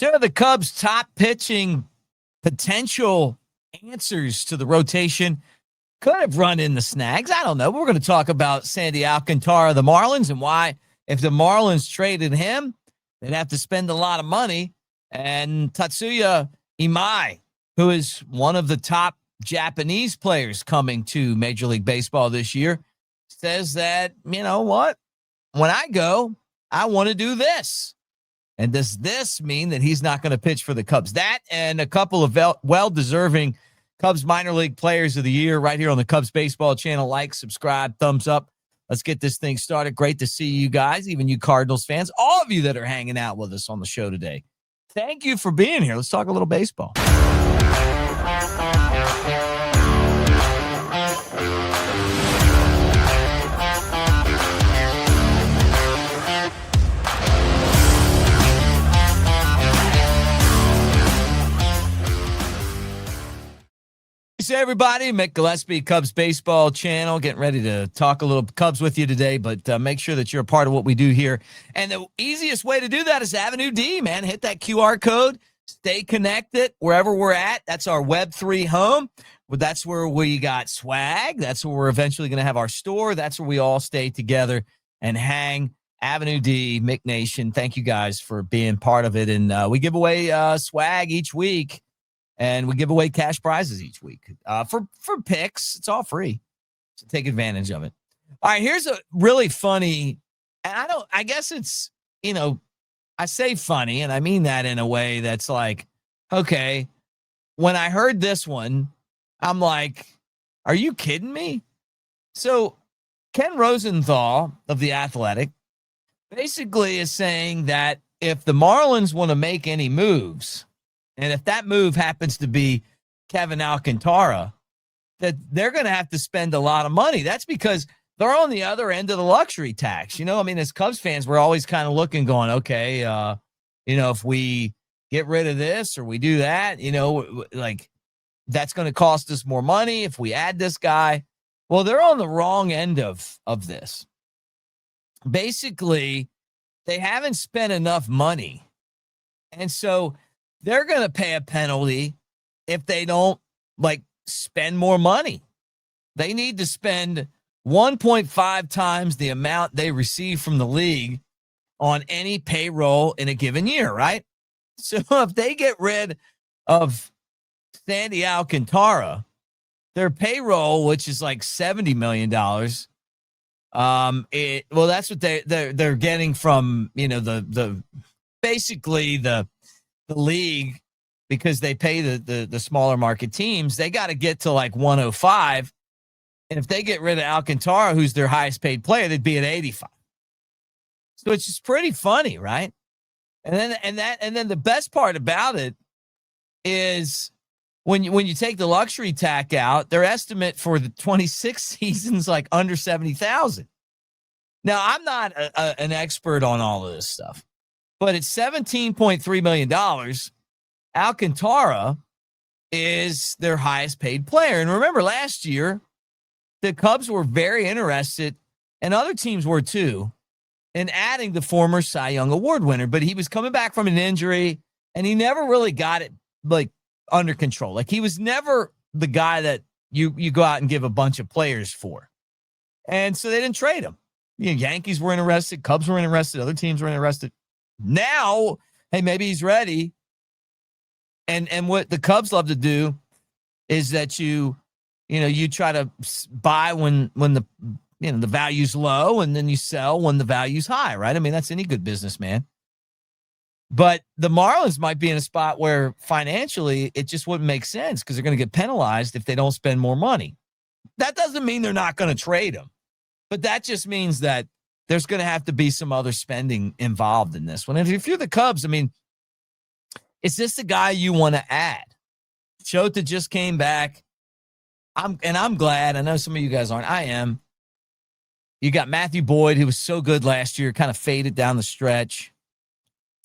Two of the Cubs' top pitching potential answers to the rotation could have run in the snags. I don't know. We're going to talk about Sandy Alcantara, the Marlins, and why, if the Marlins traded him, they'd have to spend a lot of money. And Tatsuya Imai, who is one of the top Japanese players coming to Major League Baseball this year, says that, you know what? When I go, I want to do this. And does this mean that he's not going to pitch for the Cubs? That and a couple of well-deserving Cubs minor league players of the year right here on the Cubs baseball channel. Like, subscribe, thumbs up. Let's get this thing started. Great to see you guys, even you Cardinals fans, all of you that are hanging out with us on the show today. Thank you for being here. Let's talk a little baseball. Hey everybody, Mick Gillespie, Cubs baseball channel, getting ready to talk a little Cubs with you today, but make sure that you're a part of what we do here. And the easiest way to do that is AveD, man. Hit that QR code, stay connected wherever we're at. That's our Web3 home. That's where we got swag. That's where we're eventually going to have our store. That's where we all stay together and hang. AveD, Mick Nation, thank you guys for being part of it. And we give away swag each week. And we give away cash prizes each week for picks. It's all free. So take advantage of it. All right, here's a really funny, and I guess it's, I say funny, and I mean that in a way that's like, okay, when I heard this one, I'm like, are you kidding me? So Ken Rosenthal of The Athletic basically is saying that if the Marlins want to make any moves, and if that move happens to be Kevin Alcantara, that they're going to have to spend a lot of money. That's because they're on the other end of the luxury tax. As Cubs fans, we're always kind of looking, going, okay, if we get rid of this or we do that, like that's going to cost us more money if we add this guy. Well, they're on the wrong end of this. Basically, they haven't spent enough money. And so they're going to pay a penalty if they don't spend more money. They need to spend 1.5 times the amount they receive from the league on any payroll in a given year, right? So if they get rid of Sandy Alcantara, their payroll, which is like $70 million, that's what they're getting from, basically the league, because they pay the smaller market teams. They got to get to like 105. And if they get rid of Alcantara, who's their highest paid player, they'd be at 85. So it's just pretty funny, right? And then the best part about it is when you take the luxury tax out, their estimate for the 26 season's like under 70,000. Now, I'm not an expert on all of this stuff, but it's $17.3 million. Alcantara is their highest paid player. And remember, last year, the Cubs were very interested, and other teams were too, in adding the former Cy Young Award winner. But he was coming back from an injury, and he never really got it under control. He was never the guy that you go out and give a bunch of players for. And so they didn't trade him. Yankees were interested, Cubs were interested, other teams were interested. Now, hey, maybe he's ready. And what the Cubs love to do is that you try to buy when the the value's low, and then you sell when the value's high, right? I mean, that's any good businessman. But the Marlins might be in a spot where financially it just wouldn't make sense because they're going to get penalized if they don't spend more money. That doesn't mean they're not going to trade him, but that just means that there's going to have to be some other spending involved in this one. And if you're the Cubs, I mean, is this the guy you want to add? Shota just came back. I'm glad. I know some of you guys aren't. I am. You got Matthew Boyd, who was so good last year, kind of faded down the stretch.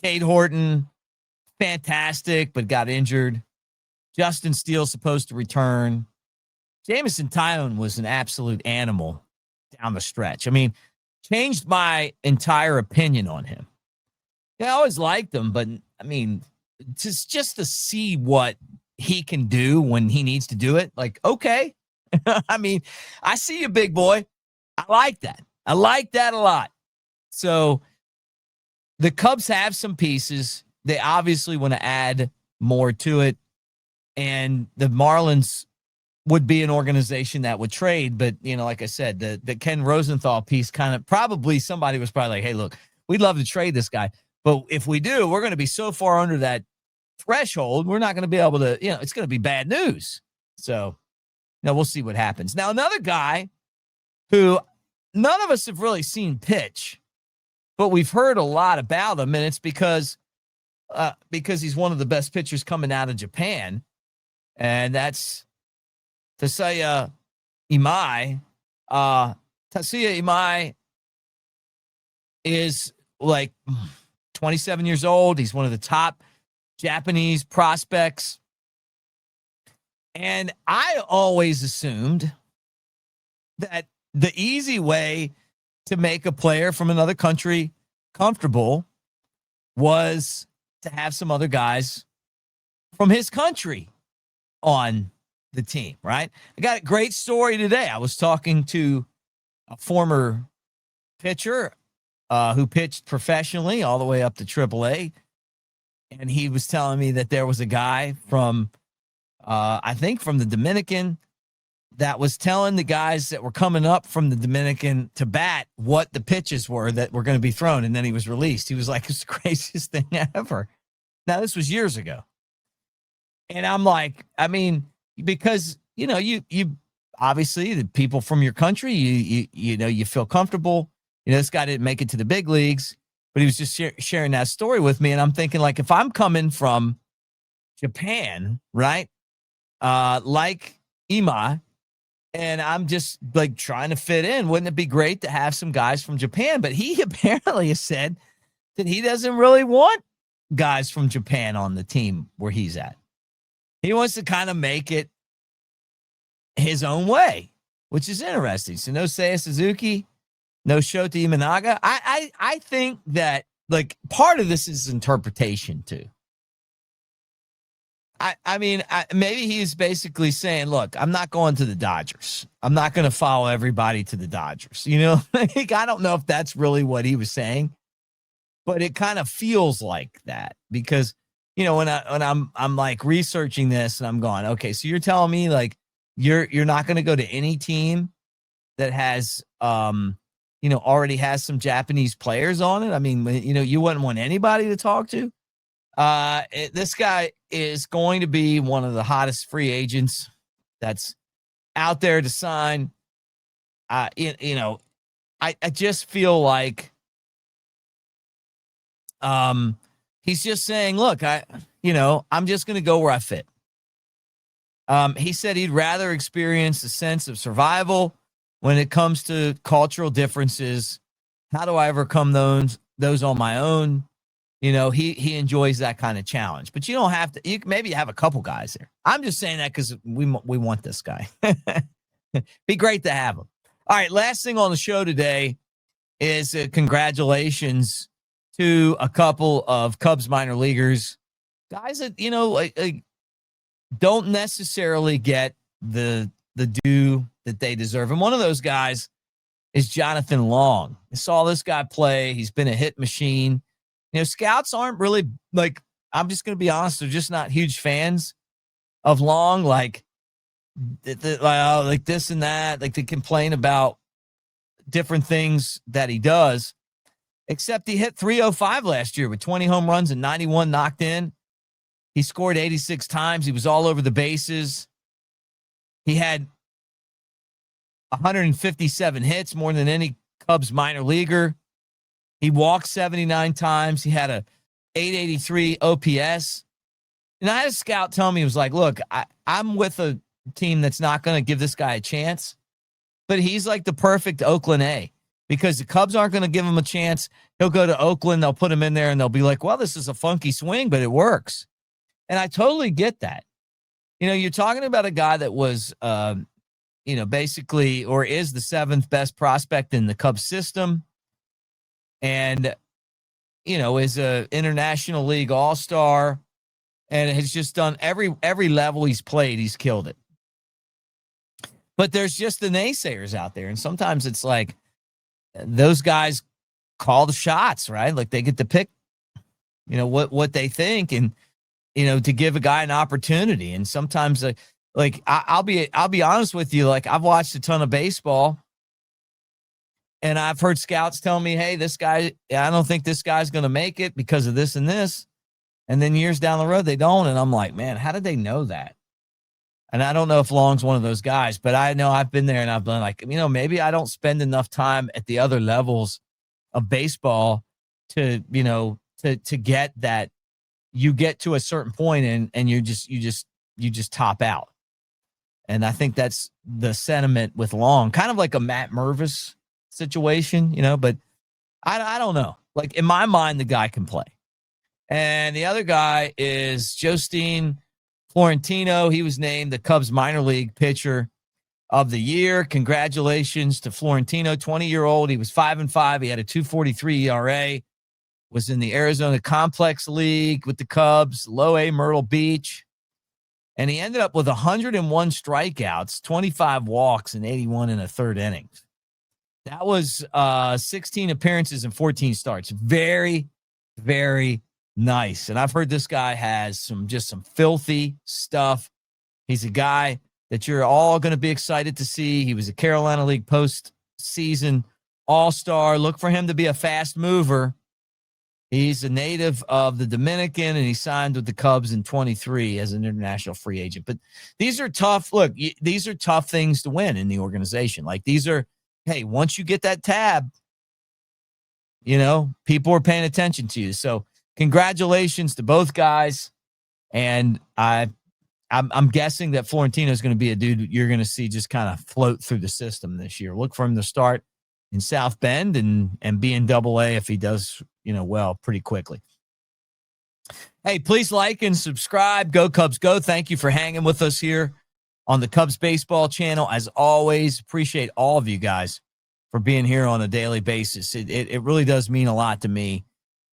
Cade Horton, fantastic, but got injured. Justin Steele supposed to return. Jamison Tyone was an absolute animal down the stretch. I mean, changed my entire opinion on him. Yeah, I always liked him, but I mean, just to see what he can do when he needs to do it. Like, okay. I mean, I see you, big boy. I like that. I like that a lot. So the Cubs have some pieces. They obviously want to add more to it. And the Marlins would be an organization that would trade. But, like I said, the Ken Rosenthal piece kind of probably somebody was probably like, hey, look, we'd love to trade this guy. But if we do, we're going to be so far under that threshold, we're not going to be able to, it's going to be bad news. So, we'll see what happens. Now, another guy who none of us have really seen pitch, but we've heard a lot about him, and it's because he's one of the best pitchers coming out of Japan, and that's Tatsuya Imai. Tatsuya Imai is like 27 years old. He's one of the top Japanese prospects. And I always assumed that the easy way to make a player from another country comfortable was to have some other guys from his country on the team, right? I got a great story today. I was talking to a former pitcher who pitched professionally all the way up to AAA, and he was telling me that there was a guy from, I think from the Dominican, that was telling the guys that were coming up from the Dominican to bat what the pitches were that were going to be thrown, and then he was released. He was like, it's the craziest thing ever. Now, this was years ago. And I'm like, I mean, because, you obviously the people from your country, you feel comfortable. This guy didn't make it to the big leagues, but he was just sharing that story with me. And I'm thinking, like, if I'm coming from Japan, right, like Imai, and I'm just like trying to fit in, wouldn't it be great to have some guys from Japan? But he apparently has said that he doesn't really want guys from Japan on the team where he's at. He wants to kind of make it his own way, which is interesting. So no Seiya Suzuki, no Shota Imanaga. I think that, like, part of this is interpretation too. I mean, maybe he's basically saying, look, I'm not going to the Dodgers. I'm not going to follow everybody to the Dodgers. Like, I don't know if that's really what he was saying, but it kind of feels like that because, when I'm like researching this and I'm going, okay, so you're telling me like you're not going to go to any team that has, already has some Japanese players on it. I mean, you wouldn't want anybody to talk to. This guy is going to be one of the hottest free agents that's out there to sign. I just feel like he's just saying, look, I'm just going to go where I fit. He said he'd rather experience a sense of survival when it comes to cultural differences. How do I overcome those on my own? He enjoys that kind of challenge, but you don't have to. You maybe have a couple guys there. I'm just saying that because we want this guy. Be great to have him. All right, last thing on the show today is congratulations to a couple of Cubs minor leaguers, guys that don't necessarily get the due that they deserve. And one of those guys is Jonathon Long. I saw this guy play. He's been a hit machine. Scouts aren't really, like, I'm just going to be honest, they're just not huge fans of Long, like this and that. Like, they complain about different things that he does, except he hit 305 last year with 20 home runs and 91 knocked in. He scored 86 times. He was all over the bases. He had 157 hits, more than any Cubs minor leaguer. He walked 79 times. He had a 883 OPS. And I had a scout tell me, he was like, look, I'm with a team that's not going to give this guy a chance, but he's like the perfect Oakland A, because the Cubs aren't going to give him a chance. He'll go to Oakland. They'll put him in there and they'll be like, well, this is a funky swing, but it works. And I totally get that. You're talking about a guy that was, basically, or is the 7th best prospect in the Cubs system. And, is a international league all-star. and has just done every level he's played, he's killed it. But there's just the naysayers out there, and sometimes it's like those guys call the shots, right? Like they get to pick, what they think, and to give a guy an opportunity. And sometimes, I'll be honest with you, like I've watched a ton of baseball, and I've heard scouts tell me, "Hey, this guy, I don't think this guy's going to make it because of this and this." And then years down the road, they don't. And I'm like, man, how did they know that? And I don't know if Long's one of those guys, but I know I've been there, and I've been like, maybe I don't spend enough time at the other levels of baseball to get that. You get to a certain point and you just top out. And I think that's the sentiment with Long, kind of like a Matt Mervis situation, but I don't know. Like in my mind, the guy can play. And the other guy is Jostin Florentino. He was named the Cubs minor league pitcher of the year. Congratulations to Florentino, 20-year-old. He was 5-5. He had a 2.43 ERA. Was in the Arizona Complex League with the Cubs, low A Myrtle Beach. And he ended up with 101 strikeouts, 25 walks, and 81 in a third innings. That was 16 appearances and 14 starts. Very, very nice. And I've heard this guy has some filthy stuff. He's a guy that you're all going to be excited to see. He was a Carolina League postseason all-star. Look for him to be a fast mover. He's a native of the Dominican, and he signed with the Cubs in 23 as an international free agent. But these are tough. Look, these are tough things to win in the organization. Like these are, hey, once you get that tab, people are paying attention to you. So congratulations to both guys. And I'm guessing that Florentino is going to be a dude you're going to see just kind of float through the system this year. Look for him to start in South Bend and be in Double-A if he does, well, pretty quickly. Hey, please like and subscribe. Go Cubs, go. Thank you for hanging with us here on the Cubs Baseball channel. As always, appreciate all of you guys for being here on a daily basis. It really does mean a lot to me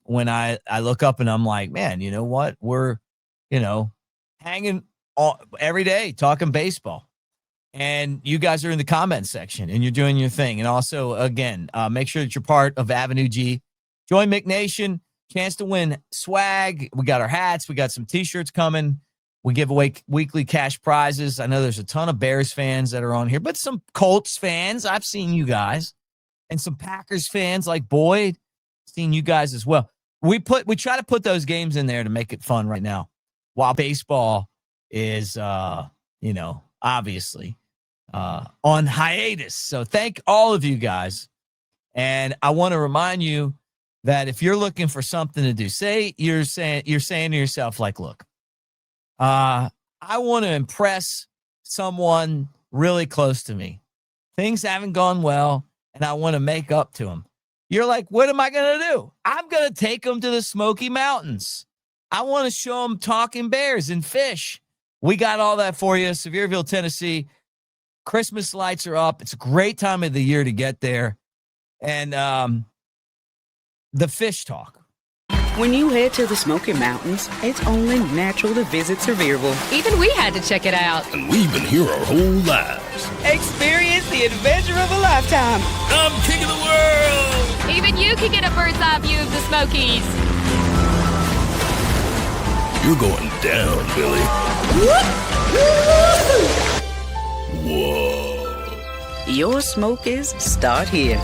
when I look up and I'm like, man, you know what? We're, hanging every day talking baseball. And you guys are in the comment section and you're doing your thing. And also, again, make sure that you're part of Avenue G. Join Mick Nation. Chance to win swag. We got our hats. We got some T-shirts coming. We give away weekly cash prizes. I know there's a ton of Bears fans that are on here, but some Colts fans. I've seen you guys. And some Packers fans like Boyd. Seen you guys as well. We try to put those games in there to make it fun right now. While baseball is, obviously on hiatus. So thank all of you guys. And I want to remind you that if you're looking for something to do, say you're saying to yourself, like, look, I want to impress someone really close to me. Things haven't gone well, and I want to make up to them. You're like, what am I going to do? I'm going to take them to the Smoky Mountains. I want to show them talking bears and fish. We got all that for you. Sevierville, Tennessee. Christmas lights are up. It's a great time of the year to get there. And the fish talk. When you head to the Smoky Mountains, it's only natural to visit Sevierville. Even we had to check it out. And we've been here our whole lives. Experience the adventure of a lifetime. I'm king of the world. Even you can get a bird's eye view of the Smokies. You're going down, Billy. Whoa. Your Smokies start here.